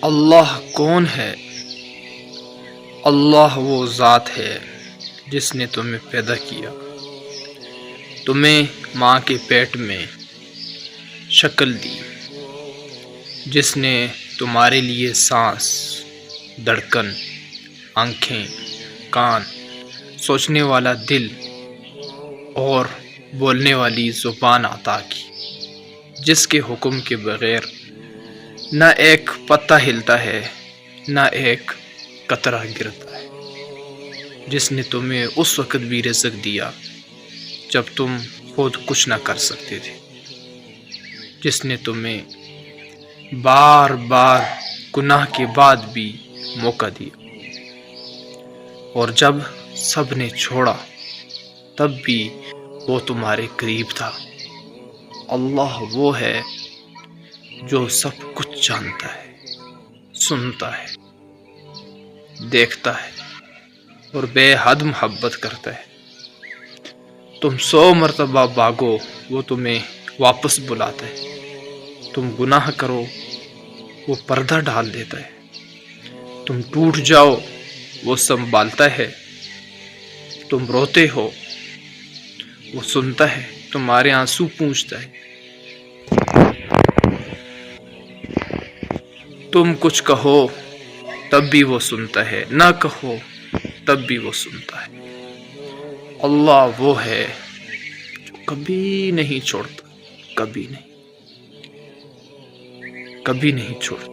اللہ کون ہے؟ اللہ وہ ذات ہے جس نے تمہیں پیدا کیا، تمہیں ماں کے پیٹ میں شکل دی، جس نے تمہارے لیے سانس، دھڑکن، آنکھیں، کان، سوچنے والا دل اور بولنے والی زبان عطا کی، جس کے حکم کے بغیر نہ ایک پتا ہلتا ہے نہ ایک قطرہ گرتا ہے، جس نے تمہیں اس وقت بھی رزق دیا جب تم خود کچھ نہ کر سکتے تھے، جس نے تمہیں بار بار گناہ کے بعد بھی موقع دیا، اور جب سب نے چھوڑا تب بھی وہ تمہارے قریب تھا۔ اللہ وہ ہے جو سب کچھ جانتا ہے، سنتا ہے، دیکھتا ہے اور بے حد محبت کرتا ہے۔ تم 100 مرتبہ بھاگو وہ تمہیں واپس بلاتا ہے، تم گناہ کرو وہ پردہ ڈال دیتا ہے، تم ٹوٹ جاؤ وہ سنبھالتا ہے، تم روتے ہو وہ سنتا ہے، تمہارے آنسو پوچھتا ہے، تم کچھ کہو تب بھی وہ سنتا ہے، نہ کہو تب بھی وہ سنتا ہے۔ اللہ وہ ہے جو کبھی نہیں چھوڑتا، کبھی نہیں چھوڑتا۔